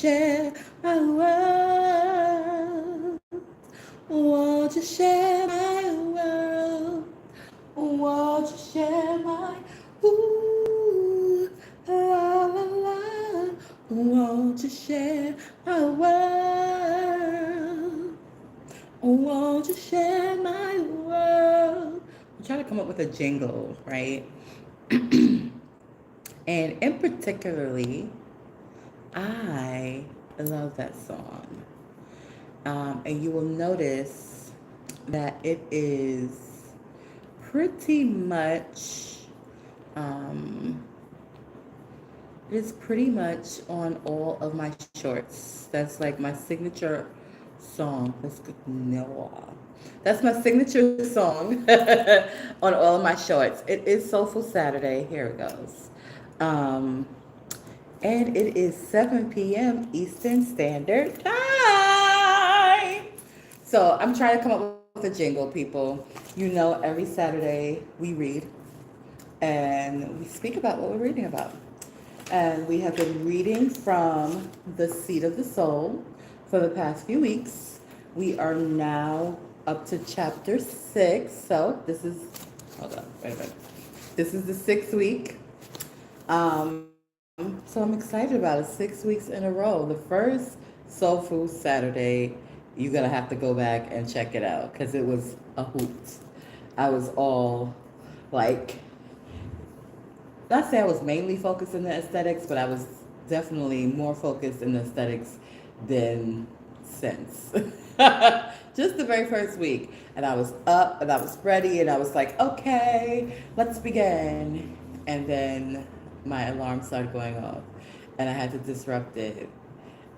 share my world? Won't you share my world? Won't you share my ooh la la la? Won't you share my world? Won't you share my world? I'm trying to come up with a jingle, right? And in particularly, I love that song. And you will notice that it is pretty much, um, it's pretty much on all of my shorts. That's like my signature song. That's good. No. That's my signature song on all of my shorts. It is Soulful Saturday. Here it goes. Um, and it is 7 p.m. Eastern Standard Time. So I'm trying to come up with a jingle, people. You know, every Saturday we read and we speak about what we're reading about. And we have been reading from The Seat of the Soul for the past few weeks. We are now up to chapter 6. So this is, hold on, wait a minute. This is the 6th week. So I'm excited about it. 6 weeks in a row. The first Soul Food Saturday, you're going to have to go back and check it out because it was a hoot. I was all like, not say I was mainly focused in the aesthetics, but I was definitely more focused in the aesthetics than since. Just the very first week. And I was up and I was ready and I was like, okay, let's begin. And then my alarm started going off and I had to disrupt it.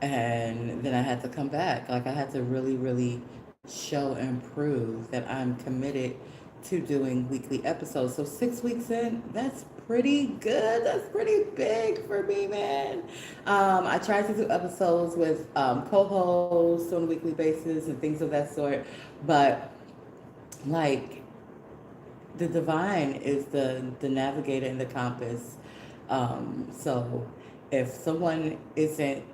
And then I had to come back. Like I had to really, really show and prove that I'm committed to doing weekly episodes. So 6 weeks in, that's pretty good. That's pretty big for me, man. I tried to do episodes with co-hosts on a weekly basis and things of that sort, but like the divine is the navigator and the compass. So if someone isn't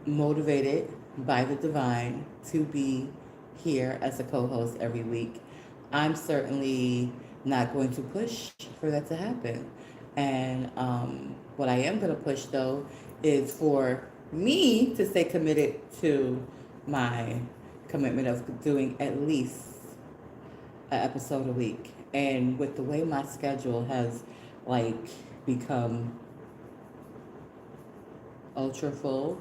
motivated by the divine to be here as a co-host every week, I'm certainly not going to push for that to happen. And what I am going to push though is for me to stay committed to my commitment of doing at least an episode a week. And with the way my schedule has like become ultra full,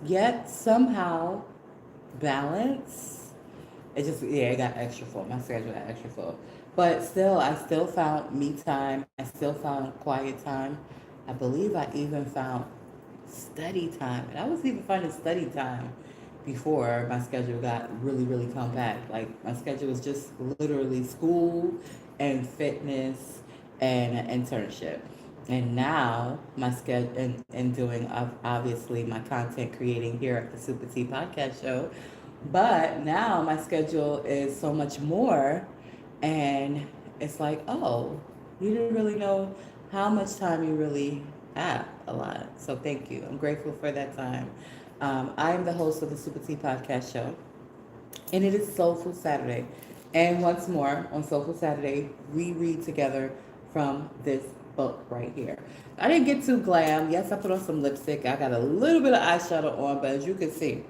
yet somehow balance. It just, yeah, it got extra full. My schedule got extra full. But still, I still found me time. I still found quiet time. I believe I even found study time. And I was even finding study time before my schedule got really, really compact. Like my schedule was just literally school and fitness and an internship. And now my schedule and doing obviously my content creating here at the Super Tea Podcast Show. But now my schedule is so much more, and it's like, oh, you didn't really know how much time you really have a lot. So thank you. I'm grateful for that time. I am the host of the Super Tea Podcast Show, and it is Soulful Saturday. And once more, on Soulful Saturday, we read together from this book right here. I didn't get too glam. Yes, I put on some lipstick. I got a little bit of eyeshadow on, but as you can see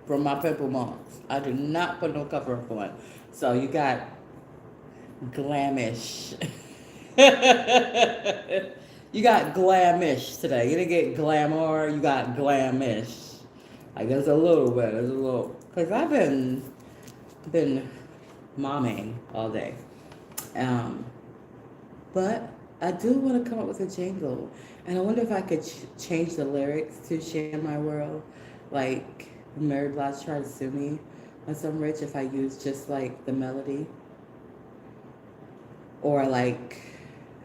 from my pimple marks, I did not put no cover up on. So you got glamish. You got glamish today. You didn't get glamour, you got glamish. Like there's a little bit, cause I've been momming all day. But I do want to come up with a jingle, and I wonder if I could change the lyrics to "Share My World." Like M.A.T.C.H tried to sue me on some rich if I use just like the melody, or like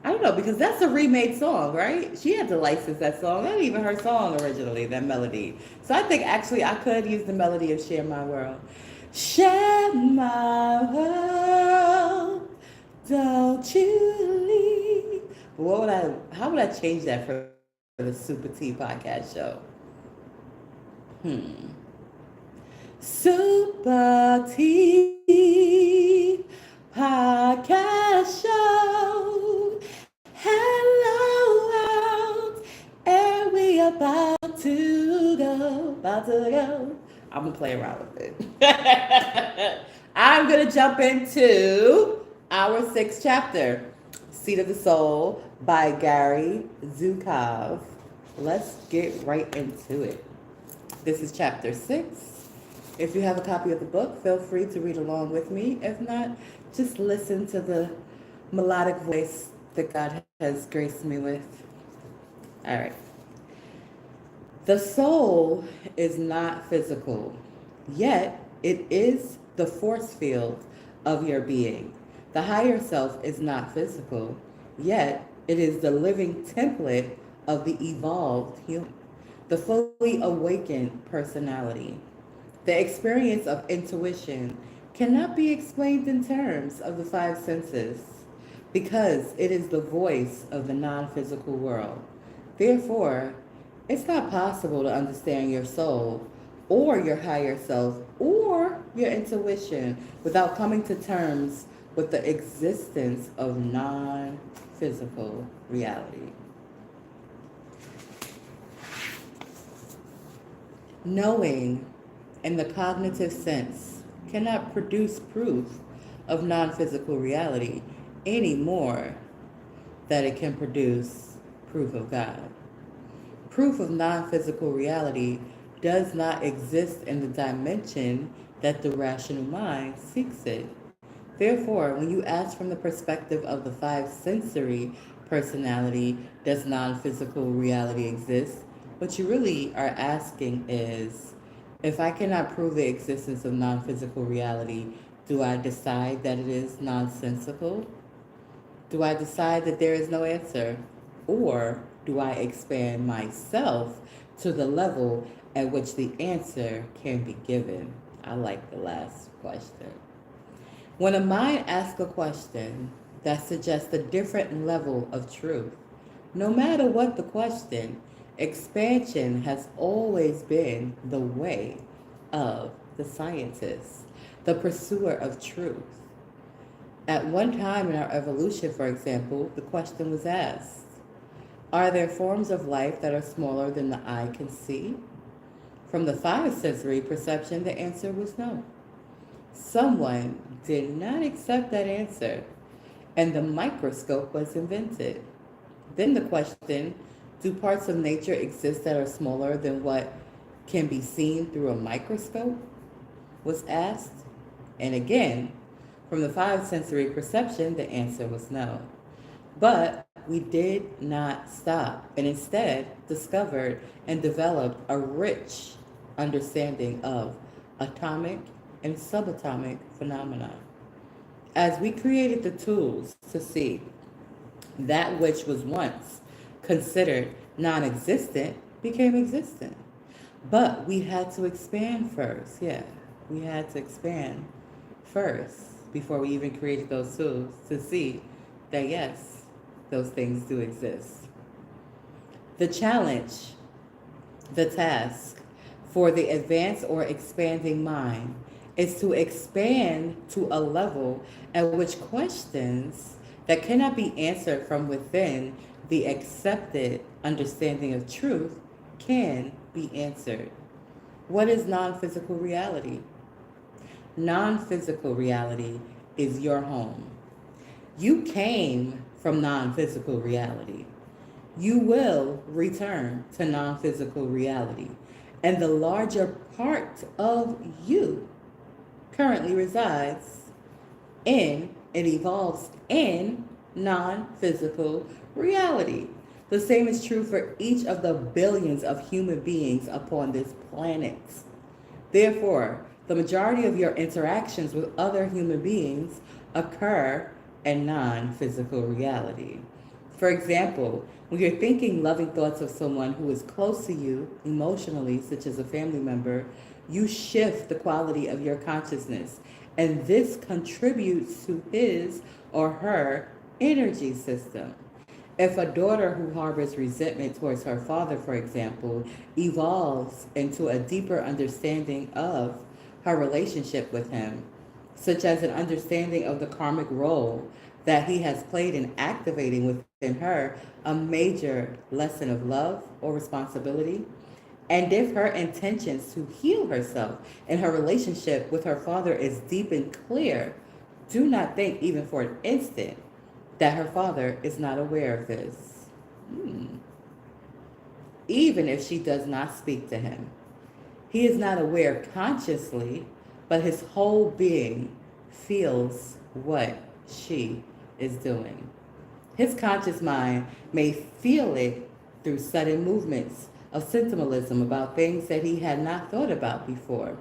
I don't know, because that's a remade song, right? She had to license that song. That ain't even her song originally, that melody. So I think actually I could use the melody of "Share My World." Share my world, don't you leave. How would I change that for the Super Tea Podcast Show. Super Tea Podcast Show. Hello world, and we about to go, I'm gonna play around with it. I'm gonna jump into our sixth chapter, Seat of the Soul by Gary Zukov. Let's get right into it. This is chapter 6. If you have a copy of the book, feel free to read along with me. If not, just listen to the melodic voice that God has graced me with. All right. The soul is not physical, yet it is the force field of your being. The higher self is not physical, yet it is the living template of the evolved human, the fully awakened personality. The experience of intuition cannot be explained in terms of the five senses because it is the voice of the non-physical world. Therefore, it's not possible to understand your soul or your higher self or your intuition without coming to terms with the existence of non-physical reality. Knowing in the cognitive sense cannot produce proof of non-physical reality any more than it can produce proof of God. Proof of non-physical reality does not exist in the dimension that the rational mind seeks it. Therefore, when you ask from the perspective of the five sensory personality, does non-physical reality exist? What you really are asking is, if I cannot prove the existence of non-physical reality, do I decide that it is nonsensical? Do I decide that there is no answer? Or do I expand myself to the level at which the answer can be given? I like the last question. When a mind asks a question that suggests a different level of truth, no matter what the question, expansion has always been the way of the scientist, the pursuer of truth. At one time in our evolution, for example, the question was asked, are there forms of life that are smaller than the eye can see? From the five sensory perception, the answer was no. Someone did not accept that answer, and the microscope was invented. Then the question, do parts of nature exist that are smaller than what can be seen through a microscope, was asked. And again, from the five sensory perception, the answer was no. But we did not stop and instead discovered and developed a rich understanding of atomic and subatomic phenomena. As we created the tools to see that which was once considered non-existent became existent. But we had to expand first. Yeah, we had to expand first before we even created those tools to see that yes, those things do exist. The challenge, the task for the advanced or expanding mind is to expand to a level at which questions that cannot be answered from within the accepted understanding of truth can be answered. What is non-physical reality? Non-physical reality is your home. You came from non-physical reality. You will return to non-physical reality. And the larger part of you currently resides in, it evolves in non-physical reality. The same is true for each of the billions of human beings upon this planet. Therefore, the majority of your interactions with other human beings occur in non-physical reality. For example, when you're thinking loving thoughts of someone who is close to you emotionally, such as a family member, you shift the quality of your consciousness, and this contributes to his or her energy system. If a daughter who harbors resentment towards her father, for example, evolves into a deeper understanding of her relationship with him, such as an understanding of the karmic role that he has played in activating within her a major lesson of love or responsibility, and if her intentions to heal herself and her relationship with her father is deep and clear, do not think even for an instant that her father is not aware of this. Even if she does not speak to him, he is not aware consciously, but his whole being feels what she is doing. His conscious mind may feel it through sudden movements of sentimentalism about things that he had not thought about before.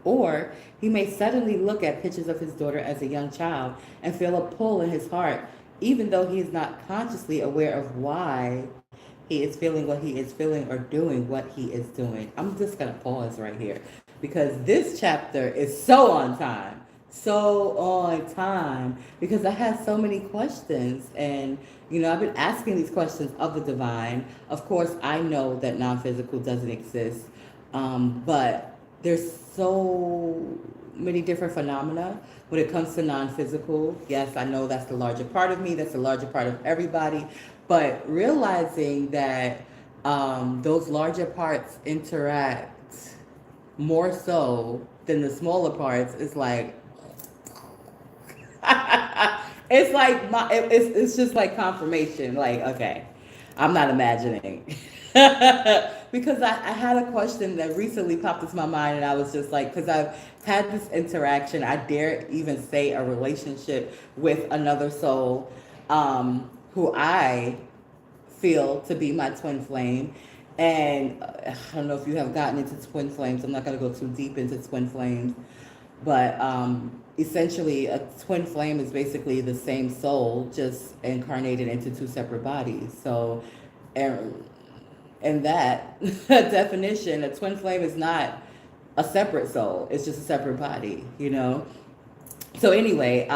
Or he may suddenly look at pictures of his daughter as a young child and feel a pull in his heart, even though he is not consciously aware of why he is feeling what he is feeling or doing what he is doing. I'm just going to pause right here because this chapter is so on time. So on time because I have so many questions, and I've been asking these questions of the divine. Of course, I know that non-physical doesn't exist, but there's so many different phenomena when it comes to non-physical. Yes, I know that's the larger part of me, that's the larger part of everybody, but realizing that those larger parts interact more so than the smaller parts is like it's like it's just like confirmation. Like, okay, I'm not imagining. Because I had a question that recently popped into my mind, and I was just like, because I've had this interaction, I dare even say a relationship with another soul, who I feel to be my twin flame. And I don't know if you have gotten into twin flames. I'm not going to go too deep into twin flames, but essentially a twin flame is basically the same soul, just incarnated into two separate bodies. So, in that definition, a twin flame is not a separate soul. It's just a separate body. So anyway,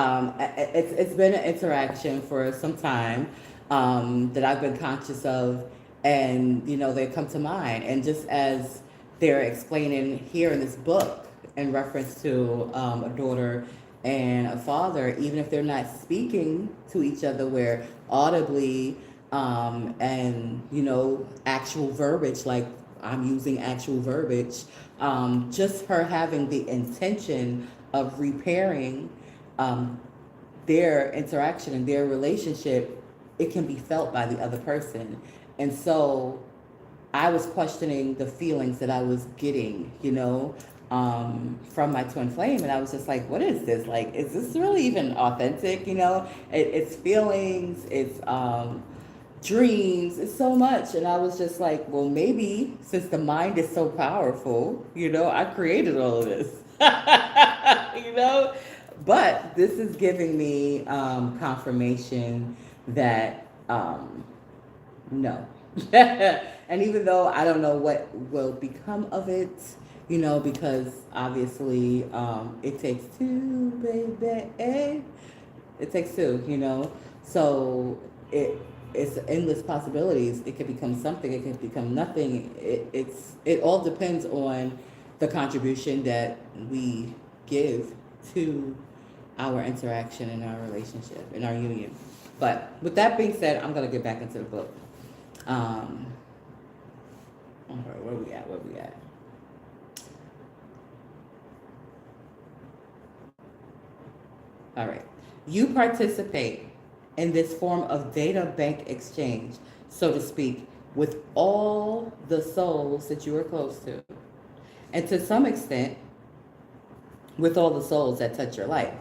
it's been an interaction for some time that I've been conscious of, and they come to mind. And just as they're explaining here in this book in reference to a daughter and a father, even if they're not speaking to each other, where audibly and actual verbiage, like I'm using actual verbiage, just her having the intention of repairing their interaction and their relationship, it can be felt by the other person. And so I was questioning the feelings that I was getting, from my twin flame. And I was just like, what is this? Like, is this really even authentic? It's feelings, it's dreams, it's so much. And I was just like, well, maybe since the mind is so powerful, I created all of this, but this is giving me confirmation that no. And even though I don't know what will become of it, because obviously it takes two, baby. It takes two. So it's endless possibilities. It could become something. It could become nothing. It all depends on the contribution that we give to our interaction in our relationship, in our union. But with that being said, I'm gonna get back into the book. All right, where we at? All right. You participate in this form of data bank exchange, so to speak, with all the souls that you are close to. And to some extent, with all the souls that touch your life.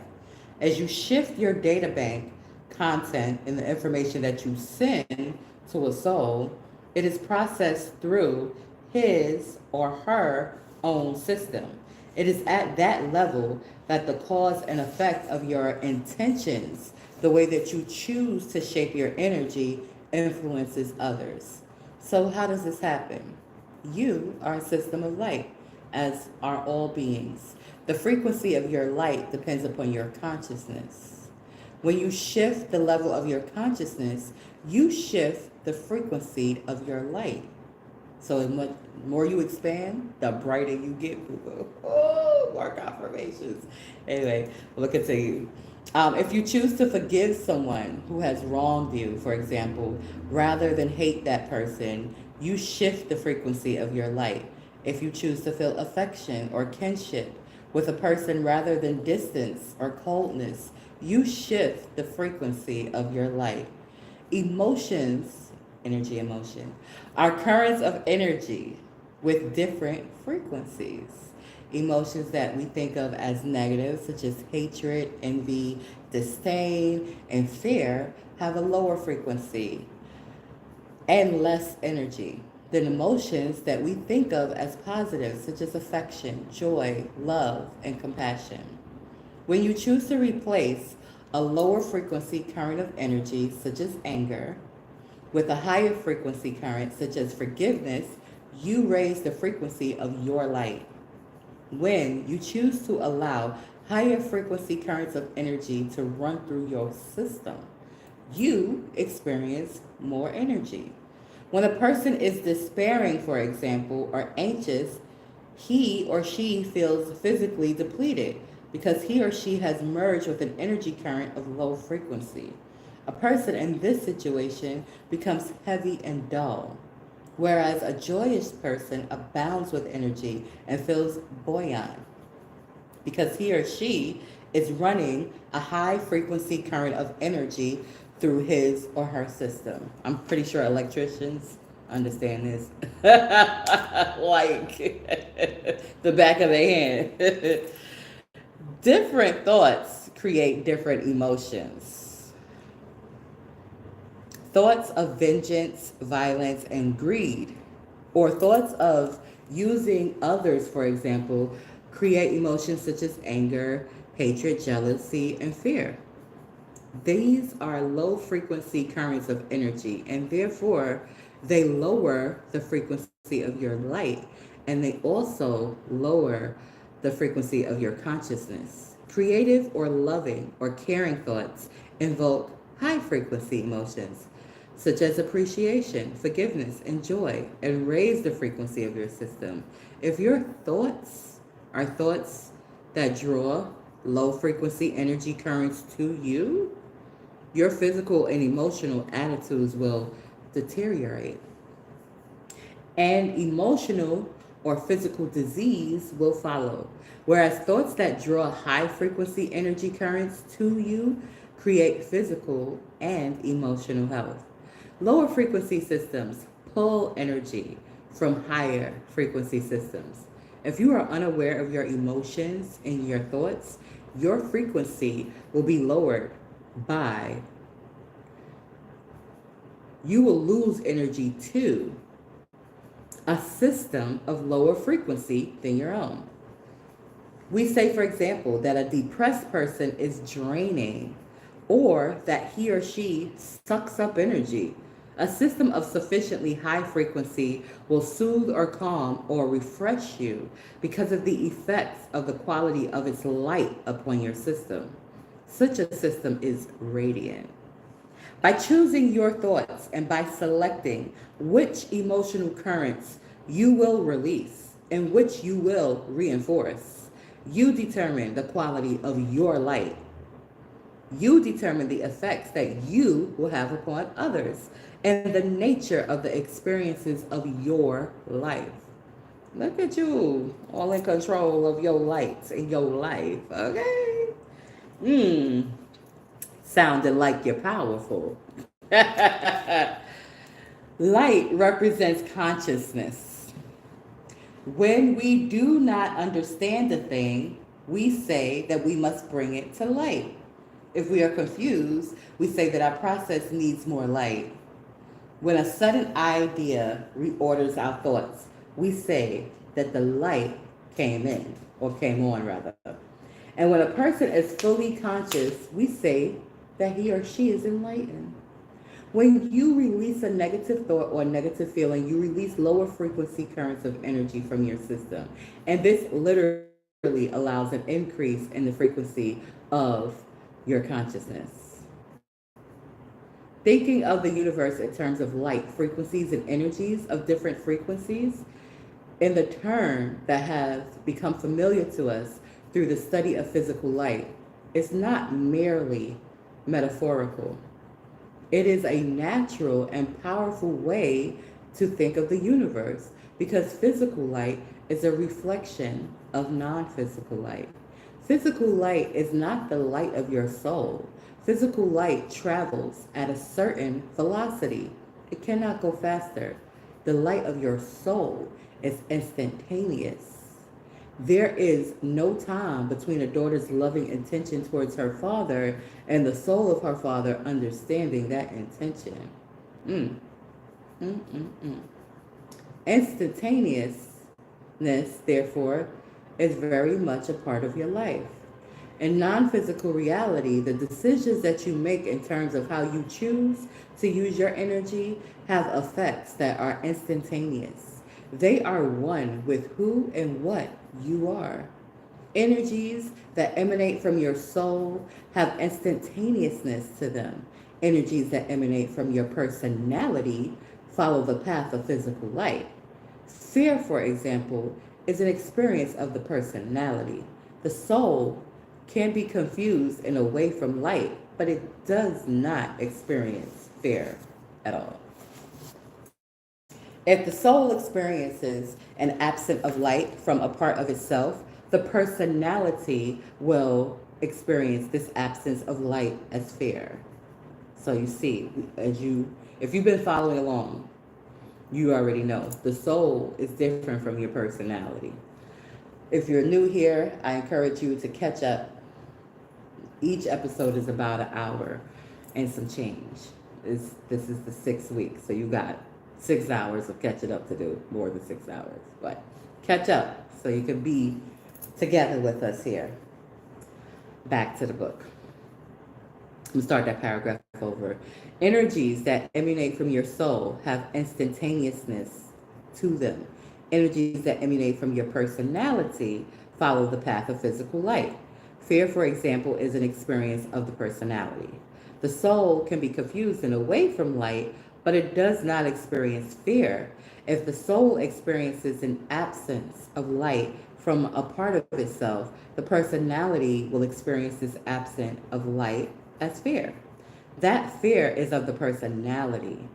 As you shift your data bank content and the information that you send to a soul, it is processed through his or her own system. It is at that level that the cause and effect of your intentions, the way that you choose to shape your energy, influences others. So how does this happen? You are a system of light, as are all beings. The frequency of your light depends upon your consciousness. When you shift the level of your consciousness, you shift the frequency of your light. So the more you expand, the brighter you get, boo-boo. Oh, more confirmations. Anyway, we'll continue. If you choose to forgive someone who has wronged you, for example, rather than hate that person, you shift the frequency of your light. If you choose to feel affection or kinship with a person rather than distance or coldness, you shift the frequency of your light. Emotions, energy, emotion, are currents of energy with different frequencies. Emotions that we think of as negative, such as hatred, envy, disdain, and fear, have a lower frequency and less energy than emotions that we think of as positive, such as affection, joy, love, and compassion. When you choose to replace a lower frequency current of energy, such as anger, with a higher frequency current, such as forgiveness, you raise the frequency of your light. When you choose to allow higher frequency currents of energy to run through your system, you experience more energy. When a person is despairing, for example, or anxious, he or she feels physically depleted because he or she has merged with an energy current of low frequency. A person in this situation becomes heavy and dull, whereas a joyous person abounds with energy and feels buoyant because he or she is running a high frequency current of energy through his or her system. I'm pretty sure electricians understand this like the back of their hand. Different thoughts create different emotions. Thoughts of vengeance, violence, and greed, or thoughts of using others, for example, create emotions such as anger, hatred, jealousy, and fear. These are low frequency currents of energy, and therefore they lower the frequency of your light, and they also lower the frequency of your consciousness. Creative or loving or caring thoughts invoke high frequency emotions, such as appreciation, forgiveness, and joy, and raise the frequency of your system. If your thoughts are thoughts that draw low frequency energy currents to you, your physical and emotional attitudes will deteriorate. And emotional or physical disease will follow. Whereas thoughts that draw high frequency energy currents to you create physical and emotional health. Lower frequency systems pull energy from higher frequency systems. If you are unaware of your emotions and your thoughts, your frequency will be lowered by, you will lose energy to a system of lower frequency than your own. We say, for example, that a depressed person is draining or that he or she sucks up energy. A system of sufficiently high frequency will soothe or calm or refresh you because of the effects of the quality of its light upon your system. Such a system is radiant. By choosing your thoughts and by selecting which emotional currents you will release and which you will reinforce, you determine the quality of your light. You determine the effects that you will have upon others and the nature of the experiences of your life. Look at you, all in control of your lights in your life, okay? Sounding like you're powerful. Light represents consciousness. When we do not understand a thing, we say that we must bring it to light. If we are confused, we say that our process needs more light. When a sudden idea reorders our thoughts, we say that the light came in, or came on rather. And when a person is fully conscious, we say that he or she is enlightened. When you release a negative thought or negative feeling, you release lower frequency currents of energy from your system. And this literally allows an increase in the frequency of your consciousness. Thinking of the universe in terms of light, frequencies, and energies of different frequencies, in the term that has become familiar to us through the study of physical light, is not merely metaphorical. It is a natural and powerful way to think of the universe because physical light is a reflection of non physical light. Physical light is not the light of your soul. Physical light travels at a certain velocity, it cannot go faster. The light of your soul is instantaneous. There is no time between a daughter's loving intention towards her father and the soul of her father understanding that intention. Mm, mm, mm, mm. Instantaneousness, therefore, is very much a part of your life. In non physical reality, the decisions that you make in terms of how you choose to use your energy have effects that are instantaneous. They are one with who and what you are. Energies that emanate from your soul have instantaneousness to them. Energies that emanate from your personality follow the path of physical light. Fear, for example, is an experience of the personality. The soul can be confused and away from light, but it does not experience fear at all. If the soul experiences an absence of light from a part of itself, the personality will experience this absence of light as fear. So you see, if you've been following along, you already know the soul is different from your personality. If you're new here, I encourage you to catch up. Each episode is about an hour and some change. This is the 6th week, so you got 6 hours of catching up to do, more than 6 hours. But catch up so you can be together with us here. Back to the book. Let me start that paragraph over. Energies that emanate from your soul have instantaneousness to them. Energies that emanate from your personality follow the path of physical light. Fear, for example, is an experience of the personality. The soul can be confused and away from light, but it does not experience fear. If the soul experiences an absence of light from a part of itself, the personality will experience this absence of light as fear. That fear is of the personality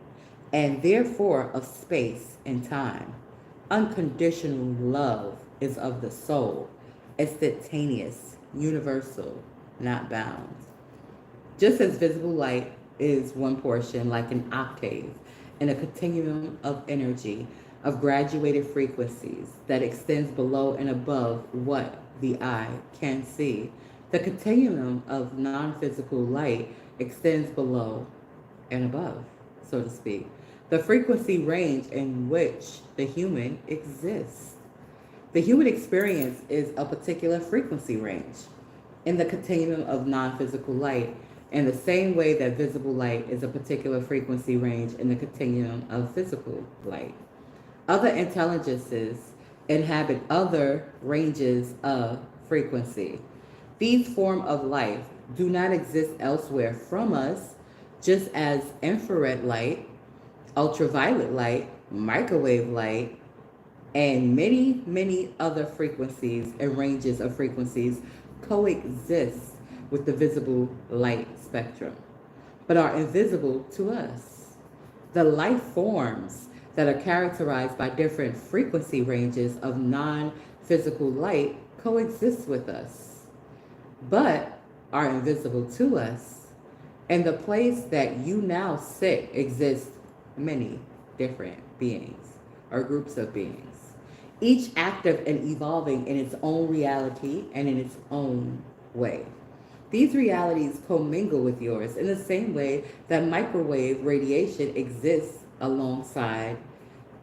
and therefore of space and time. Unconditional love is of the soul, instantaneous, universal, not bound. Just as visible light is one portion, like an octave, in a continuum of energy, of graduated frequencies that extends below and above what the eye can see. The continuum of non-physical light extends below and above, so to speak, the frequency range in which the human exists. The human experience is a particular frequency range in the continuum of non-physical light, in the same way that visible light is a particular frequency range in the continuum of physical light. Other intelligences inhabit other ranges of frequency. These forms of life do not exist elsewhere from us, just as infrared light, ultraviolet light, microwave light, and many, many other frequencies and ranges of frequencies coexist with the visible light spectrum, but are invisible to us. The life forms that are characterized by different frequency ranges of non-physical light coexist with us, but are invisible to us. In the place that you now sit exist many different beings or groups of beings, each active and evolving in its own reality and in its own way. These realities commingle with yours in the same way that microwave radiation exists alongside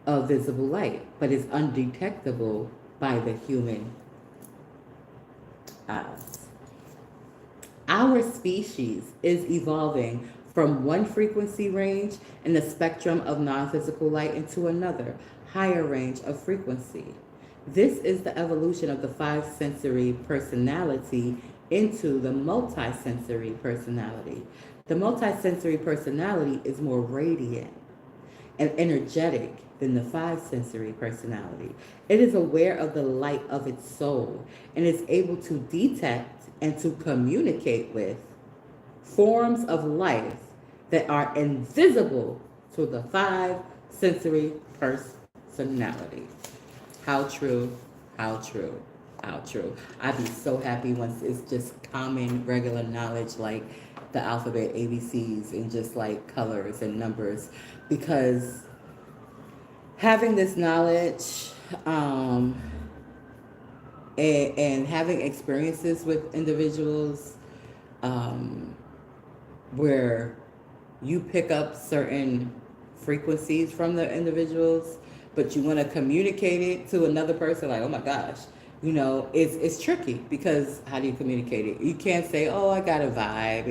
of visible light, but is undetectable by the human eyes. Our species is evolving from one frequency range in the spectrum of non-physical light into another, higher range of frequency. This is the evolution of the five-sensory personality into the multi-sensory personality. The multisensory personality is more radiant and energetic than the five sensory personality. It is aware of the light of its soul and is able to detect and to communicate with forms of life that are invisible to the five sensory personality. How true, how true, how true. I'd be so happy once it's just common, regular knowledge like the alphabet ABCs and just like colors and numbers, because having this knowledge um, and having experiences with individuals um, where you pick up certain frequencies from the individuals, but you want to communicate it to another person, like, oh my gosh, it's tricky, because how do you communicate it? You can't say, oh, I got a vibe,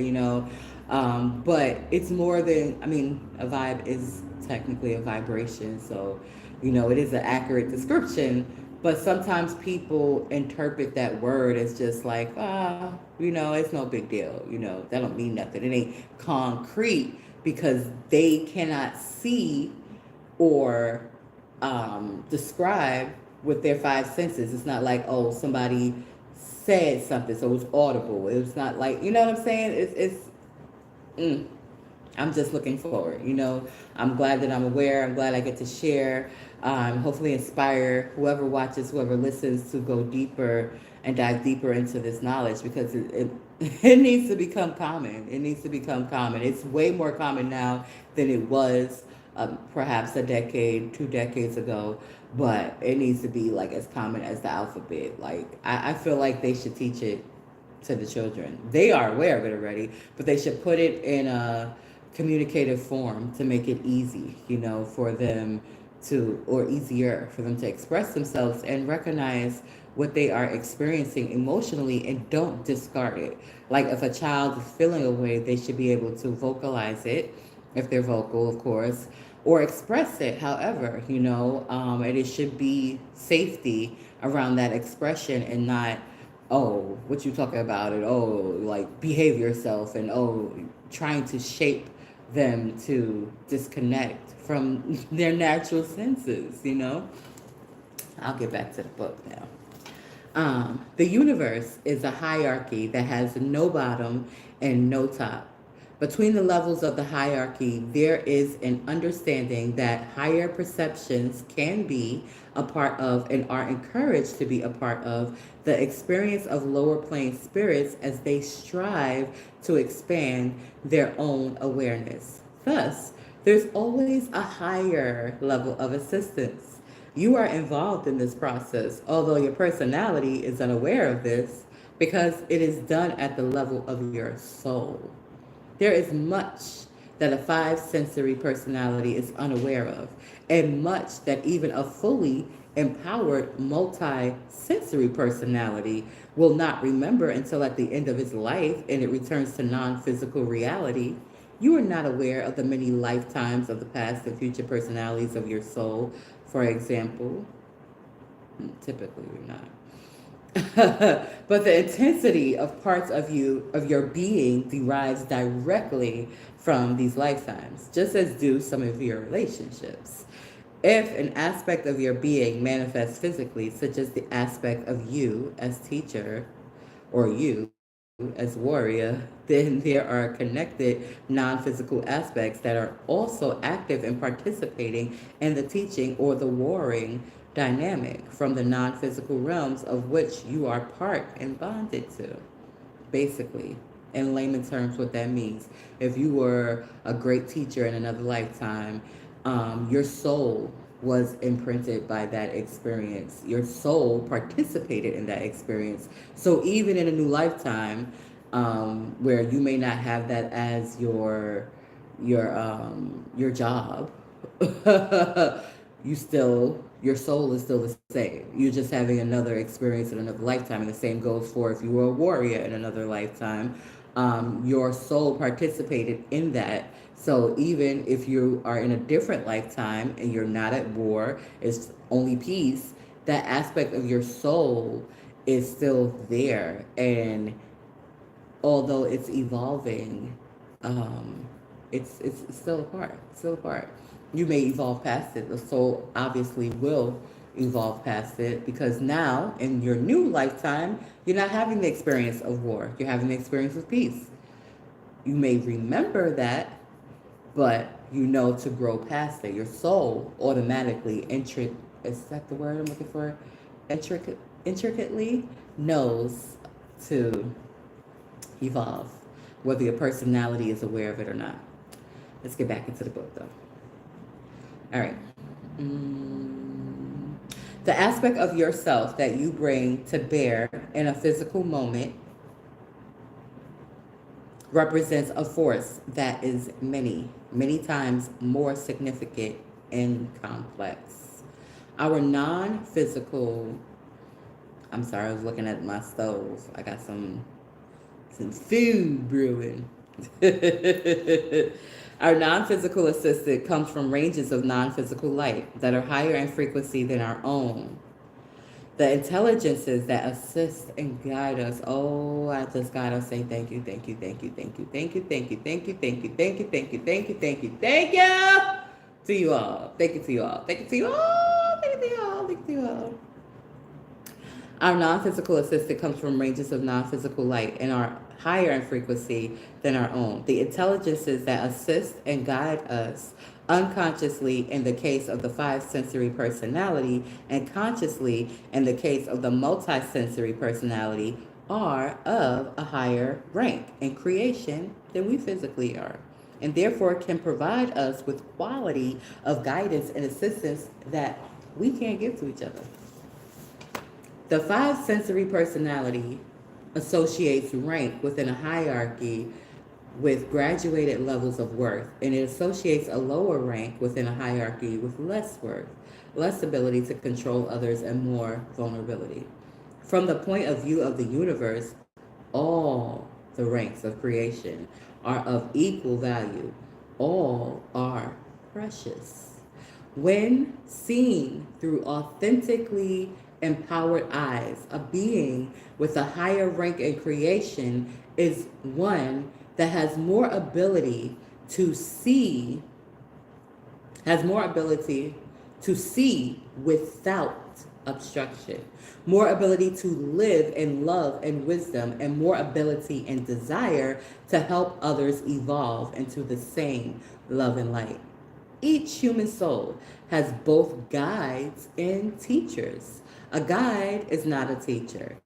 but it's more than, I mean, a vibe is technically a vibration, so, it is an accurate description, but sometimes people interpret that word as just like, it's no big deal. That don't mean nothing. It ain't concrete because they cannot see or describe with their five senses. It's not like, oh, somebody said something, so it was audible. It was not like, you know what I'm saying? Mm, I'm just looking forward. I'm glad that I'm aware. I'm glad I get to share. Hopefully inspire whoever watches, whoever listens to go deeper and dive deeper into this knowledge, because it needs to become common. It needs to become common. It's way more common now than it was perhaps a decade, 2 decades ago, but it needs to be like as common as the alphabet. Like I feel like they should teach it to the children. They are aware of it already, but they should put it in a communicative form to make it easy, for them to, or easier for them to express themselves and recognize what they are experiencing emotionally and don't discard it. Like if a child is feeling a way, they should be able to vocalize it, if they're vocal, of course, or express it, however, and it should be safety around that expression and not, oh, what you talking about, and oh, like behave yourself, and oh, trying to shape them to disconnect from their natural senses. I'll get back to the book now. The universe is a hierarchy that has no bottom and no top. Between the levels of the hierarchy, there is an understanding that higher perceptions can be a part of and are encouraged to be a part of the experience of lower plane spirits as they strive to expand their own awareness. Thus, there's always a higher level of assistance. You are involved in this process, although your personality is unaware of this, because it is done at the level of your soul. There is much that a five sensory personality is unaware of, and much that even a fully empowered multi sensory personality will not remember until at the end of its life and it returns to non physical reality. You are not aware of the many lifetimes of the past and future personalities of your soul, for example. Typically, you're not. But the intensity of parts of you, of your being, derives directly from these lifetimes, just as do some of your relationships. If an aspect of your being manifests physically, such as the aspect of you as teacher or you as warrior, then there are connected non-physical aspects that are also active in participating in the teaching or the warring dynamic from the non-physical realms of which you are part and bonded to. Basically, in layman terms, what that means. If you were a great teacher in another lifetime, your soul was imprinted by that experience. Your soul participated in that experience. So even in a new lifetime, where you may not have that as your job, your soul is still the same. You're just having another experience in another lifetime, and the same goes for if you were a warrior in another lifetime. Your soul participated in that. So even if you are in a different lifetime and you're not at war, it's only peace, that aspect of your soul is still there. And although it's evolving um, it's still a part, still a part. You may evolve past it. The soul obviously will evolve past it because now in your new lifetime, you're not having the experience of war. You're having the experience of peace. You may remember that, but you know to grow past it. Your soul automatically is that the word I'm looking for? Intricately knows to evolve, whether your personality is aware of it or not. Let's get back into the book though. All right. Mm. The aspect of yourself that you bring to bear in a physical moment represents a force that is many times more significant and complex. Our non physical, I'm sorry, I was looking at my stove. I got some food brewing. Our non-physical assistant comes from ranges of non-physical light that are higher in frequency than our own. The intelligences that assist and guide us. Oh, I just gotta say thank you, thank you, thank you, thank you, thank you, thank you, thank you, thank you, thank you, thank you, thank you, thank you, thank you to you all. Thank you to you all. Thank you to you all. Thank you to you all. Thank you to you all. Our non-physical assistant comes from ranges of non-physical light and are higher in frequency than our own. The intelligences that assist and guide us unconsciously in the case of the five sensory personality and consciously in the case of the multi-sensory personality are of a higher rank in creation than we physically are, and therefore can provide us with quality of guidance and assistance that we can't give to each other. The five sensory personality associates rank within a hierarchy with graduated levels of worth, and it associates a lower rank within a hierarchy with less worth, less ability to control others, and more vulnerability. From the point of view of the universe, all the ranks of creation are of equal value. All are precious. When seen through authentically empowered eyes, a being with a higher rank in creation is one that has more ability to see, without obstruction, more ability to live in love and wisdom, and more ability and desire to help others evolve into the same love and light. Each human soul has both guides and teachers. A guide is not a teacher.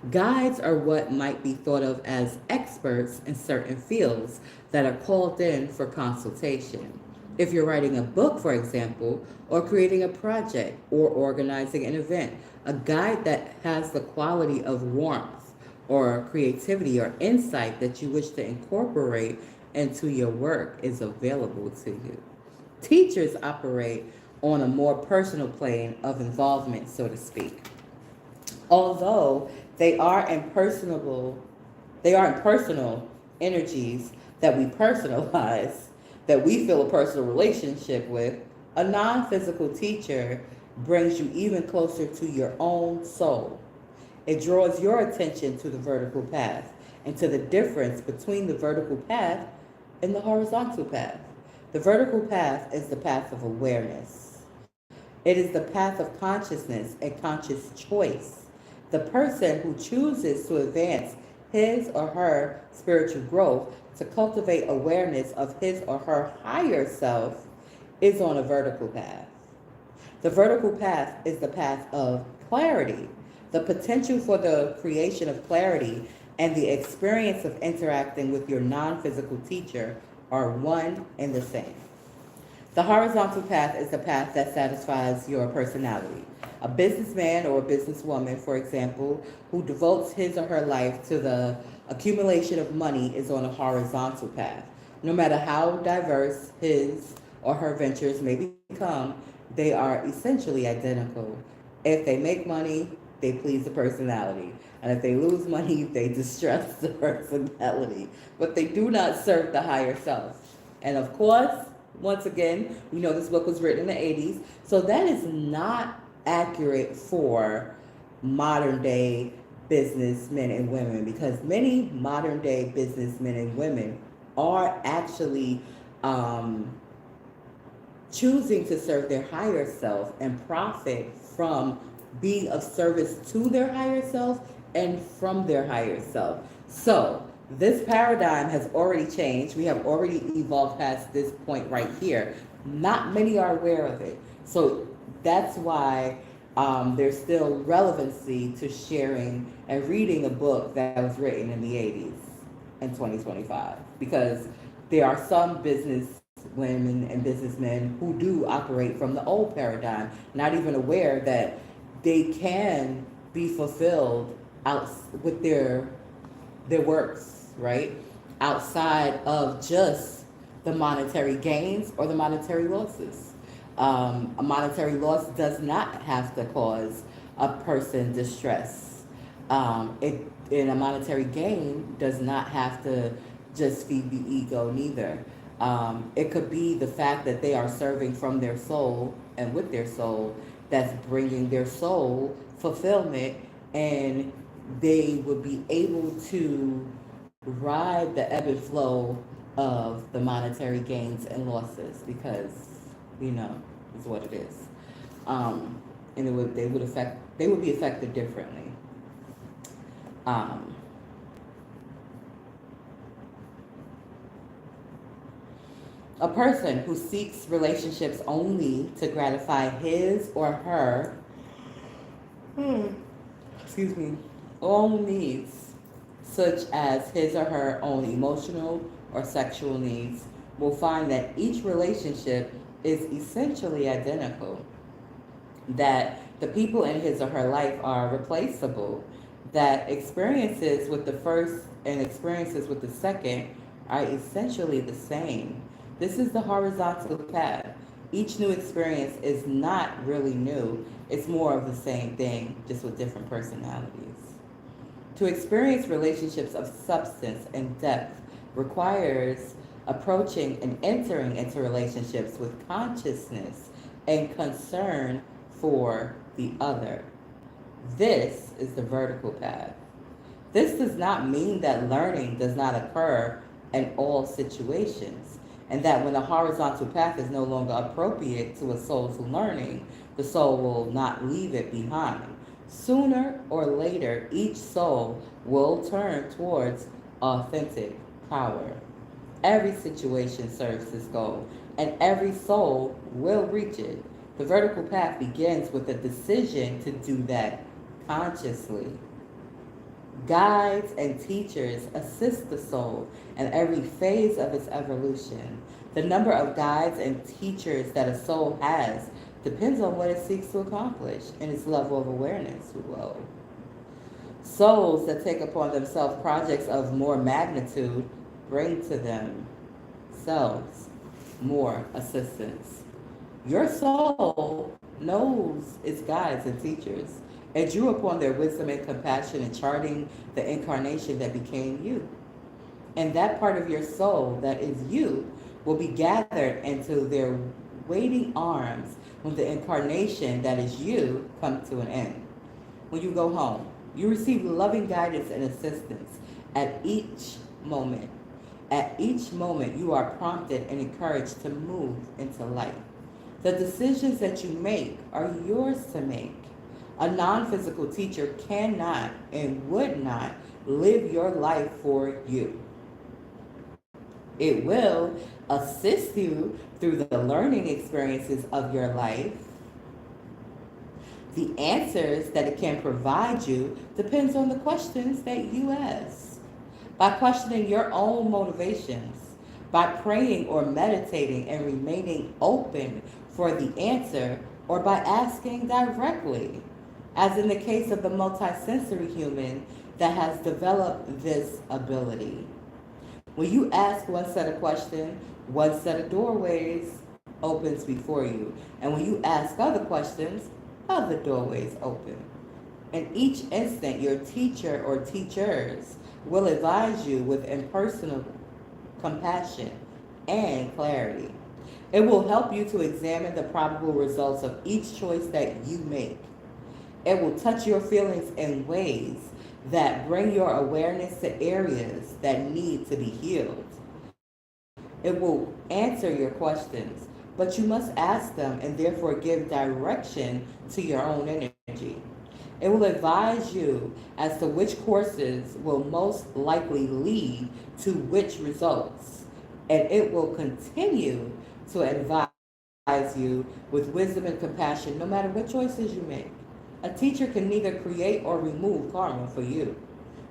Guides are what might be thought of as experts in certain fields that are called in for consultation. If you're writing a book, for example, or creating a project or organizing an event, a guide that has the quality of warmth or creativity or insight that you wish to incorporate into your work is available to you. Teachers operate on a more personal plane of involvement, so to speak. Although they are impersonal energies that we personalize, that we feel a personal relationship with. A non-physical teacher brings you even closer to your own soul. It draws your attention to the vertical path and to the difference between the vertical path and the horizontal path. The vertical path is the path of awareness. It is the path of consciousness and conscious choice. The person who chooses to advance his or her spiritual growth, to cultivate awareness of his or her higher self, is on a vertical path. The vertical path is the path of clarity. The potential for the creation of clarity and the experience of interacting with your non-physical teacher are one and the same. The horizontal path is the path that satisfies your personality. A businessman or a businesswoman, for example, who devotes his or her life to the accumulation of money is on a horizontal path. No matter how diverse his or her ventures may become, they are essentially identical. If they make money, they please the personality. And if they lose money, they distress the personality. But they do not serve the higher self. And of course, once again, we know this book was written in the 80s, so that is not accurate for modern day businessmen and women, because many modern day businessmen and women are actually um, choosing to serve their higher self and profit from being of service to their higher self and from their higher self. So, this paradigm has already changed. We have already evolved past this point right here. Not many are aware of it. So, that's why there's still relevancy to sharing and reading a book that was written in the 80s in 2025, because there are some business women and businessmen who do operate from the old paradigm, not even aware that they can be fulfilled out with their works, right? Outside of just the monetary gains or the monetary losses. A monetary loss does not have to cause a person distress. And a monetary gain does not have to just feed the ego neither. It could be the fact that they are serving from their soul and with their soul that's bringing their soul fulfillment, and they would be able to ride the ebb and flow of the monetary gains and losses, because is what it is. And they would be affected differently. Um, a person who seeks relationships only to gratify his or her excuse me, own needs, such as his or her own emotional or sexual needs, will find that each relationship is essentially identical, that the people in his or her life are replaceable, that experiences with the first and experiences with the second are essentially the same. This is the horizontal path. Each new experience is not really new. It's more of the same thing, just with different personalities. To experience relationships of substance and depth requires approaching and entering into relationships with consciousness and concern for the other. This is the vertical path. This does not mean that learning does not occur in all situations, and that when the horizontal path is no longer appropriate to a soul's learning, the soul will not leave it behind. Sooner or later, each soul will turn towards authentic power. Every situation serves this goal, and every soul will reach it. The vertical path begins with a decision to do that consciously. Guides and teachers assist the soul in every phase of its evolution. The number of guides and teachers that a soul has depends on what it seeks to accomplish and its level of awareness. Whoa. Souls that take upon themselves projects of more magnitude bring to themselves more assistance. Your soul knows its guides and teachers and drew upon their wisdom and compassion in charting the incarnation that became you. And that part of your soul that is you will be gathered into their waiting arms when the incarnation that is you comes to an end. When you go home, you receive loving guidance and assistance at each moment. At each moment, you are prompted and encouraged to move into light. The decisions that you make are yours to make. A non-physical teacher cannot and would not live your life for you. It will assist you through the learning experiences of your life. The answers that it can provide you depends on the questions that you ask. By questioning your own motivations, by praying or meditating and remaining open for the answer, or by asking directly, as in the case of the multisensory human that has developed this ability. When you ask one set of questions, one set of doorways opens before you. And when you ask other questions, other doorways open. In each instant, your teacher or teachers will advise you with impersonal compassion and clarity. It will help you to examine the probable results of each choice that you make. It will touch your feelings in ways that bring your awareness to areas that need to be healed. It will answer your questions, but you must ask them and therefore give direction to your own energy. It will advise you as to which courses will most likely lead to which results, and it will continue to advise you with wisdom and compassion no matter what choices you make. A teacher can neither create or remove karma for you.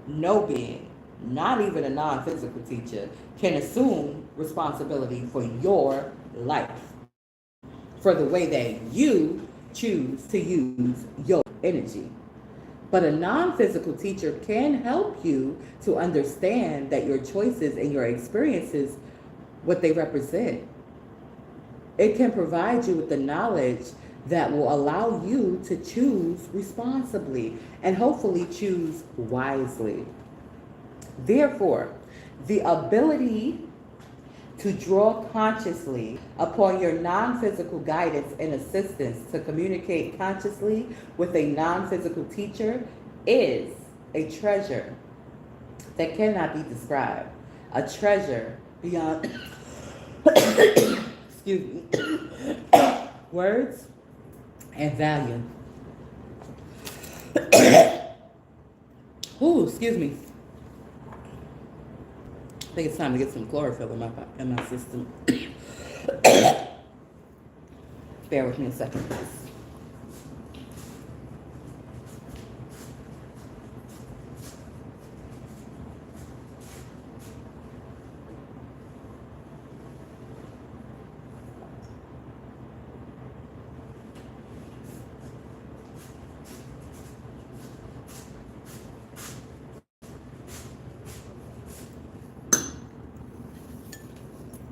No being, not even a non physical teacher, can assume responsibility for your life, for the way that you choose to use your energy. But a non physical teacher can help you to understand that your choices and your experiences, what they represent. It can provide you with the knowledge that will allow you to choose responsibly and hopefully choose wisely. Therefore, the ability to draw consciously upon your non physical guidance and assistance to communicate consciously with a non physical teacher is a treasure that cannot be described. A treasure beyond, excuse me, words and value. Ooh, excuse me. I think it's time to get some chlorophyll in my system. Bear with me a second, please.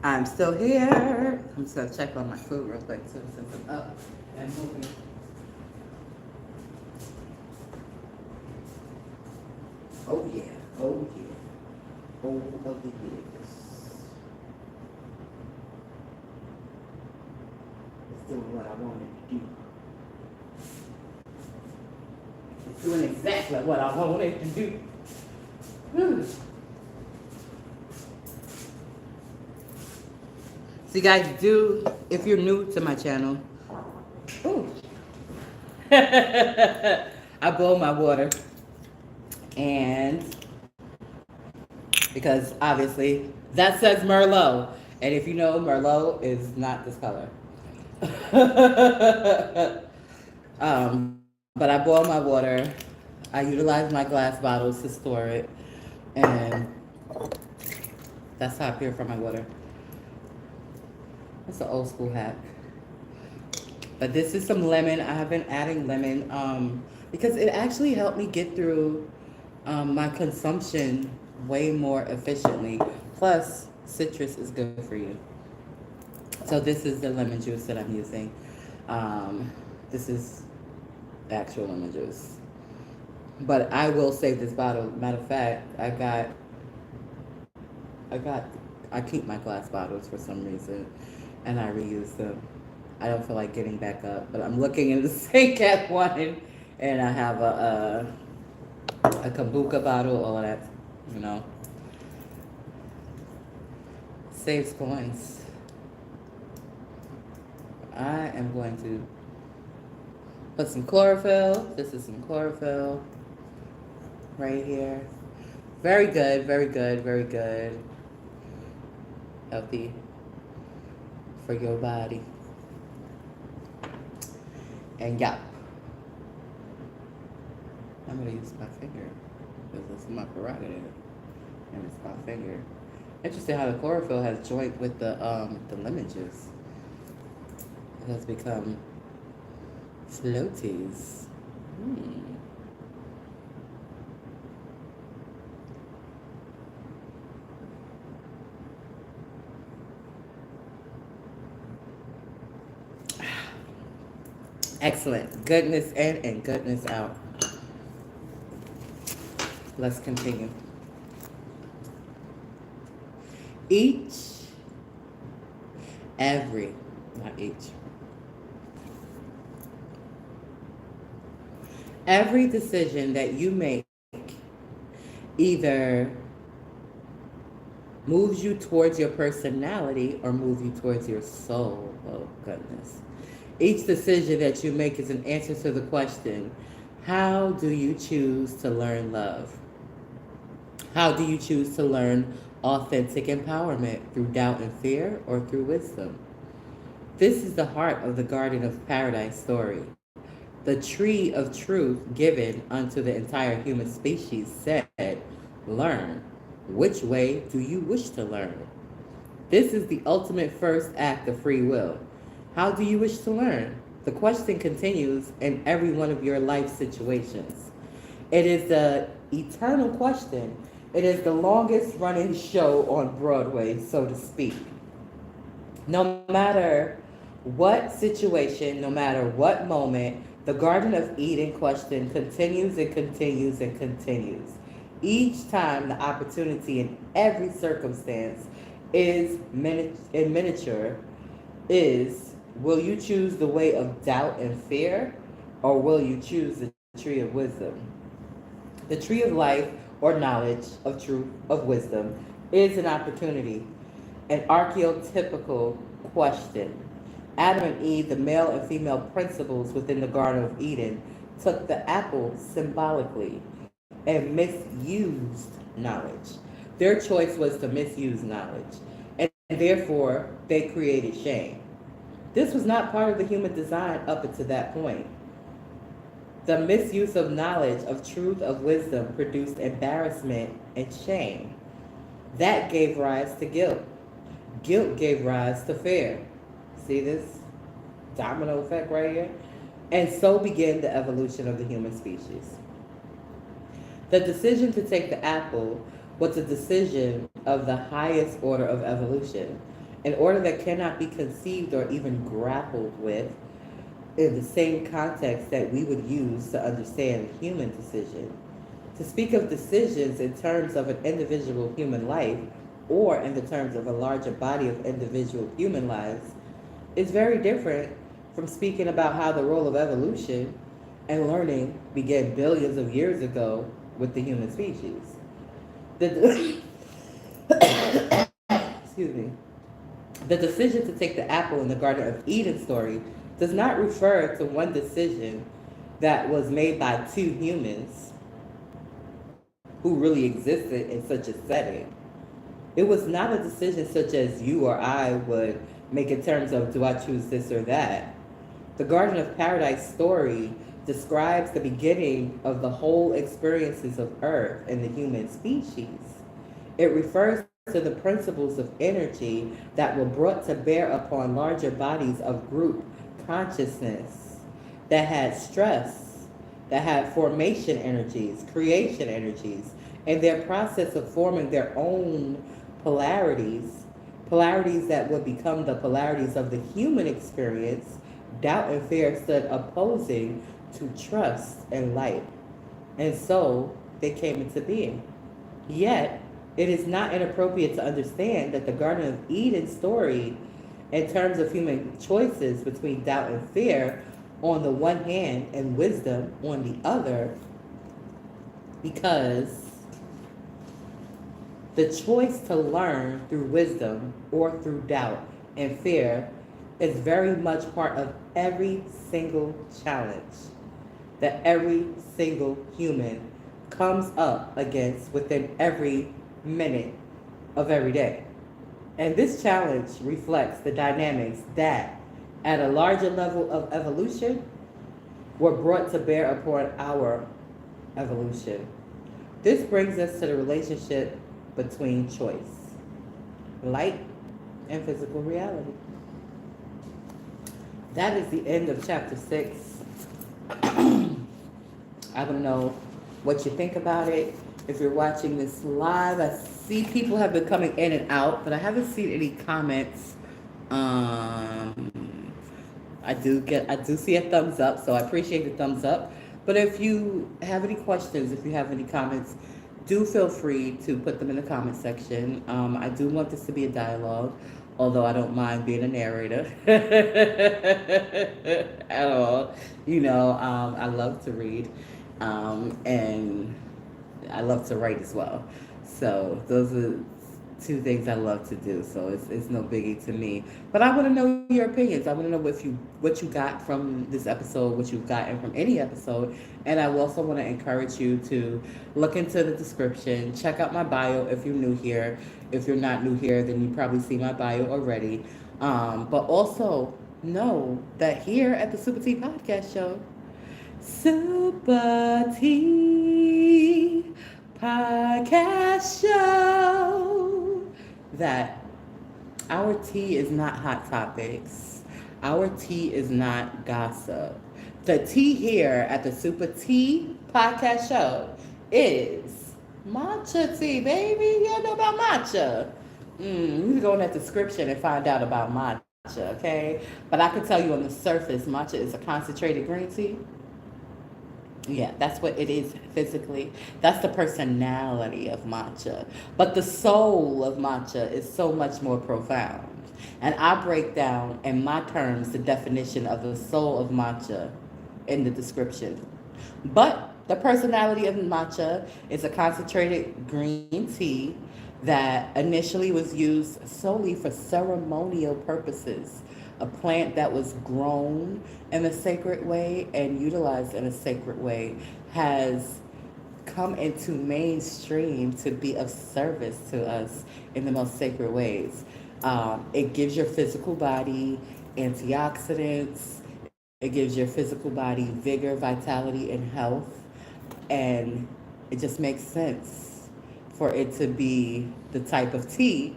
I'm still here. I'm just gonna check on my food real quick too, since I'm up and moving. Oh yeah, oh yeah, oh of the years. It's doing what I wanted to do. It's doing exactly what I wanted to do. Whew. So you guys do, if you're new to my channel, ooh, I boil my water, and because obviously that says Merlot, and if you know, Merlot is not this color. But I boil my water. I utilize my glass bottles to store it, and that's how I purify my water. That's an old school hack. But this is some lemon. I have been adding lemon because it actually helped me get through my consumption way more efficiently. Plus, citrus is good for you. So this is the lemon juice that I'm using. This is actual lemon juice. But I will save this bottle. Matter of fact, I keep my glass bottles for some reason, and I reuse them. I don't feel like getting back up, but I'm looking in the sink at one, and I have a kombucha bottle, all of that, you know. Saves coins. I am going to put some chlorophyll. This is some chlorophyll right here. Very good, very good, very good. Healthy for your body. And yeah, I'm gonna use my finger because it's my prerogative, and it's my finger. Interesting how the chlorophyll has joined with the lemon juice. It has become floaties. Excellent. Goodness in and goodness out. Let's continue. Each, every, not each. Every decision that you make either moves you towards your personality or move you towards your soul. Oh, goodness. Each decision that you make is an answer to the question, how do you choose to learn love? How do you choose to learn authentic empowerment through doubt and fear or through wisdom? This is the heart of the Garden of Paradise story. The tree of truth given unto the entire human species said, learn. Which way do you wish to learn? This is the ultimate first act of free will. How do you wish to learn? The question continues in every one of your life situations. It is the eternal question. It is the longest running show on Broadway, so to speak. No matter what situation, no matter what moment, the Garden of Eden question continues and continues and continues. Each time the opportunity in every circumstance is in miniature is, will you choose the way of doubt and fear, or will you choose the tree of wisdom? The tree of life or knowledge of truth of wisdom is an opportunity, an archetypical question. Adam and Eve, the male and female principles within the Garden of Eden, took the apple symbolically and misused knowledge. Their choice was to misuse knowledge, and therefore they created shame. This was not part of the human design up until that point. The misuse of knowledge, of truth, of wisdom produced embarrassment and shame. That gave rise to guilt. Guilt gave rise to fear. See this domino effect right here? And so began the evolution of the human species. The decision to take the apple was a decision of the highest order of evolution, an order that cannot be conceived or even grappled with in the same context that we would use to understand a human decision. To speak of decisions in terms of an individual human life or in the terms of a larger body of individual human lives is very different from speaking about how the role of evolution and learning began billions of years ago with the human species. The, excuse me. The decision to take the apple in the Garden of Eden story does not refer to one decision that was made by two humans who really existed in such a setting. It was not a decision such as you or I would make in terms of, do I choose this or that? The Garden of Paradise story describes the beginning of the whole experiences of Earth and the human species. It refers to the principles of energy that were brought to bear upon larger bodies of group consciousness that had stress, that had formation energies, creation energies, and their process of forming their own polarities, polarities that would become the polarities of the human experience. Doubt and fear stood opposing to trust and light, and so they came into being. Yet, it is not inappropriate to understand that the Garden of Eden story, in terms of human choices between doubt and fear on the one hand and wisdom on the other, because the choice to learn through wisdom or through doubt and fear is very much part of every single challenge that every single human comes up against within every minute of every day. And this challenge reflects the dynamics that, at a larger level of evolution, were brought to bear upon our evolution. This brings us to the relationship between choice, light, and physical reality. That is the end of chapter 6. I don't know what you think about it. If you're watching this live, I see people have been coming in and out, but I haven't seen any comments. I do see a thumbs up, so I appreciate the thumbs up. But if you have any questions, if you have any comments, do feel free to put them in the comment section. I do want this to be a dialogue, although I don't mind being a narrator at all. I love to read, and I love to write as well. So those are two things I love to do, so it's no biggie to me. But I want to know your opinions. I want to know what you got from this episode, what you've gotten from any episode, and I also want to encourage you to look into the description, check out my bio if you're new here. If you're not new here, then you probably see my bio already. But also know that here at the Super Tea Podcast Show, Super Tea Podcast Show, that our tea is not hot topics. Our tea is not gossip. The tea here at the Super Tea Podcast Show is matcha tea, baby. You know about matcha. You can go in that description and find out about matcha, okay? But I can tell you on the surface, matcha is a concentrated green tea. Yeah, that's what it is physically. That's the personality of matcha. But the soul of matcha is so much more profound. And I break down, in my terms, the definition of the soul of matcha in the description. But the personality of matcha is a concentrated green tea that initially was used solely for ceremonial purposes. A plant that was grown in a sacred way and utilized in a sacred way has come into mainstream to be of service to us in the most sacred ways. It gives your physical body antioxidants. It gives your physical body vigor, vitality, and health. And it just makes sense for it to be the type of tea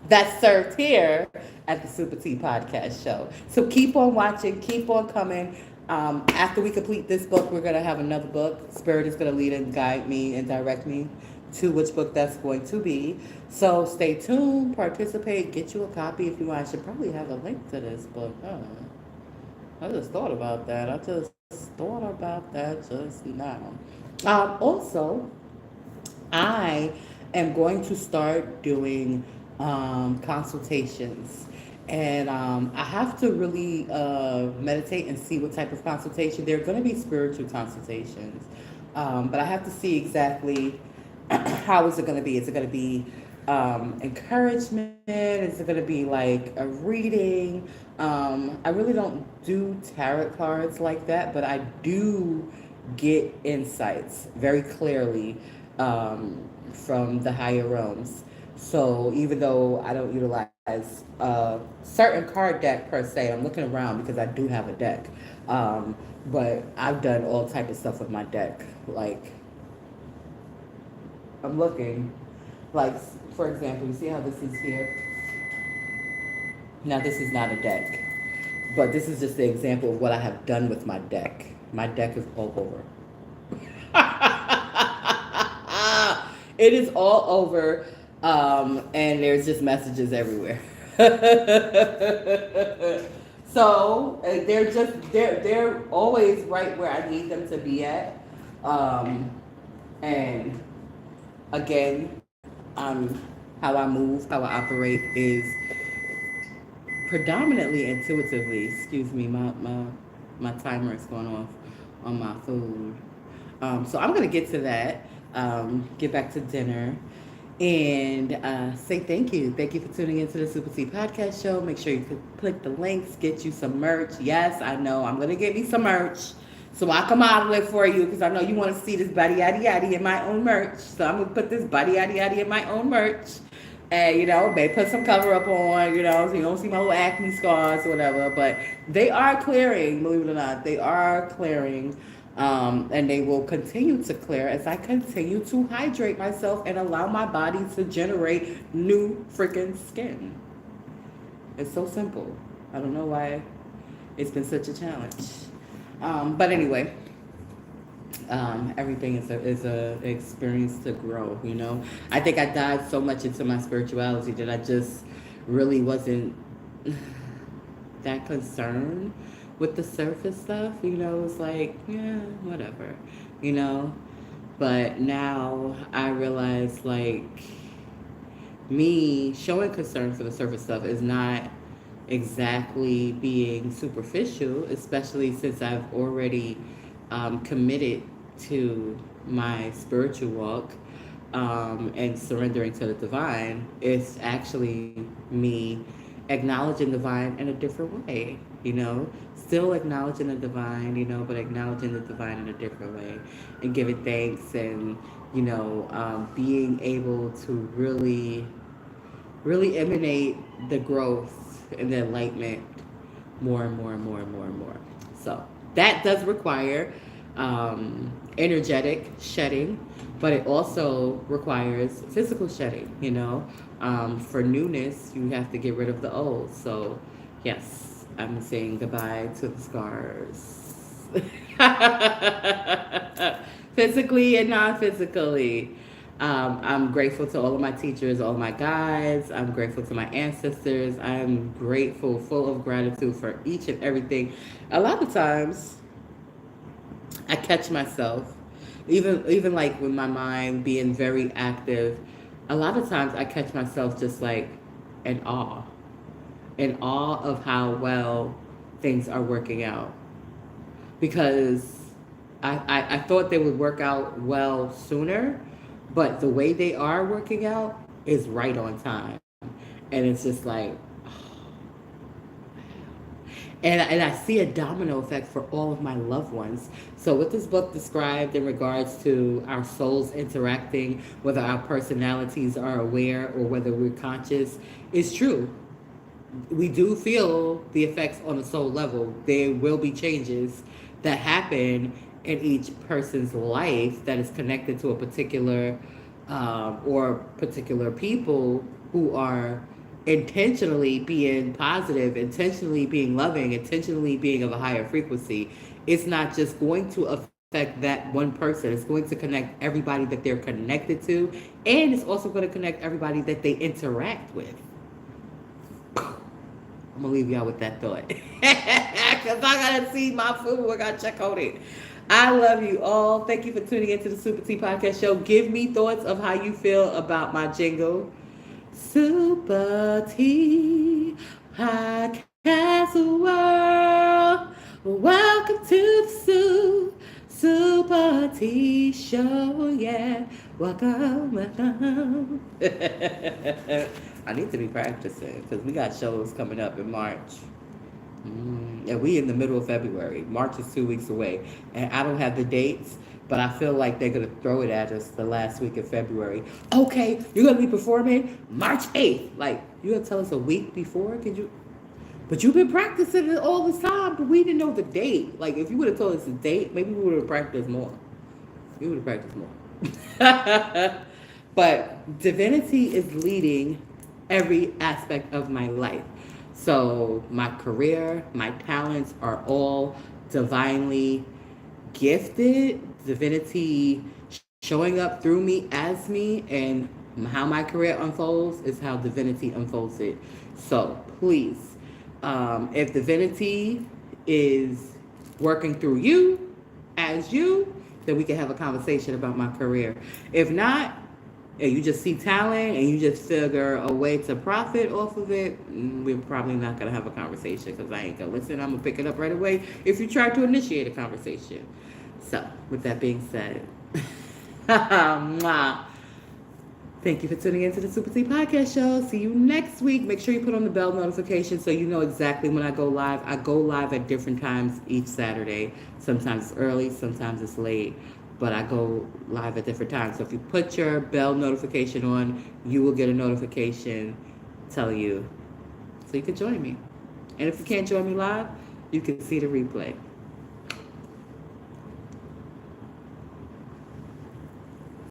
that's served here at the Super Tea Podcast Show. So keep on watching, keep on coming. After we complete this book, we're going to have another book. Spirit is going to lead and guide me and direct me to which book that's going to be. So stay tuned, participate, get you a copy if you want. I should probably have a link to this book. I just thought about that. I just thought about that just now. Also, I am going to start doing consultations. And I have to really meditate and see what type of consultation. They're going to be spiritual consultations. But I have to see exactly how is it going to be. Is it going to be encouragement? Is it going to be like a reading? I really don't do tarot cards like that, but I do get insights very clearly from the higher realms. So even though I don't utilize a certain card deck per se, I'm looking around because I do have a deck. But I've done all type of stuff with my deck. Like, I'm looking, like, for example, you see how this is here? Now this is not a deck, but this is just the example of what I have done with my deck. My deck is all over. It is all over. And there's just messages everywhere. So they're always right where I need them to be at. And again, how I move, how I operate is predominantly intuitively. Excuse me, my timer is going off on my food. So I'm gonna get to that. Get back to dinner. And say thank you. Thank you for tuning into the Super Tea Podcast Show. Make sure you click the links, get you some merch. Yes, I know I'm going to get me some merch so I can model it for you because I know you want to see this body yaddy yaddy in my own merch. So I'm going to put this body yaddy yaddy in my own merch. And, maybe put some cover up on, so you don't see my little acne scars or whatever. But they are clearing, believe it or not. They are clearing. And they will continue to clear as I continue to hydrate myself and allow my body to generate new freaking skin. It's so simple. I don't know why it's been such a challenge. But anyway, everything is a experience to grow. I think I dived so much into my spirituality that I just really wasn't that concerned with the surface stuff. It's like, yeah, whatever, but now I realize, like, me showing concern for the surface stuff is not exactly being superficial, especially since I've already committed to my spiritual walk. and surrendering to the divine, it's actually me acknowledging the divine in a different way, still acknowledging the divine, but acknowledging the divine in a different way and giving thanks and, being able to really, really emanate the growth and the enlightenment more and more and more and more and more. So that does require energetic shedding, but it also requires physical shedding. For newness, you have to get rid of the old. So, yes, I'm saying goodbye to the scars. Physically and non-physically. I'm grateful to all of my teachers, all of my guides. I'm grateful to my ancestors. I'm grateful, full of gratitude for each and everything. A lot of times, I catch myself, even like with my mind being very active. A lot of times, I catch myself just like in awe of how well things are working out, because I thought they would work out well sooner, but the way they are working out is right on time. And it's just like, and I see a domino effect for all of my loved ones. So what this book described in regards to our souls interacting, whether our personalities are aware or whether we're conscious, is true. We do feel the effects on a soul level. There will be changes that happen in each person's life that is connected to a particular or particular people who are intentionally being positive, intentionally being loving, intentionally being of a higher frequency. It's not just going to affect that one person. It's going to connect everybody that they're connected to, and it's also going to connect everybody that they interact with. I'm gonna leave y'all with that thought, because I gotta see my food. I gotta check on it. I love you all. Thank you for tuning into the Super Tea Podcast Show. Give me thoughts of how you feel about my jingle. Super Tea Podcast World. Welcome to the Super Tea Show. Yeah. Welcome. I need to be practicing because we got shows coming up in March. And we in the middle of February. March is 2 weeks away. And I don't have the dates, but I feel like they're going to throw it at us the last week of February. Okay, you're going to be performing March 8th. Like, you're going to tell us a week before? But you've been practicing it all this time, but we didn't know the date. Like, if you would have told us the date, maybe we would have practiced more. We would have practiced more. But divinity is leading every aspect of my life. So my career, my talents are all divinely gifted. Divinity showing up through me as me, and how my career unfolds is how divinity unfolds it. So please, if divinity is working through you as you, then we can have a conversation about my career. If not, and you just see talent and you just figure a way to profit off of it, we're probably not going to have a conversation, because I ain't going to listen. I'm going to pick it up right away if you try to initiate a conversation. So, with that being said, thank you for tuning into the Super Tea Podcast Show. See you next week. Make sure you put on the bell notification so you know exactly when I go live. I go live at different times each Saturday. Sometimes it's early, sometimes it's late, but I go live at different times. So if you put your bell notification on, you will get a notification telling you, so you can join me. And if you can't join me live, you can see the replay.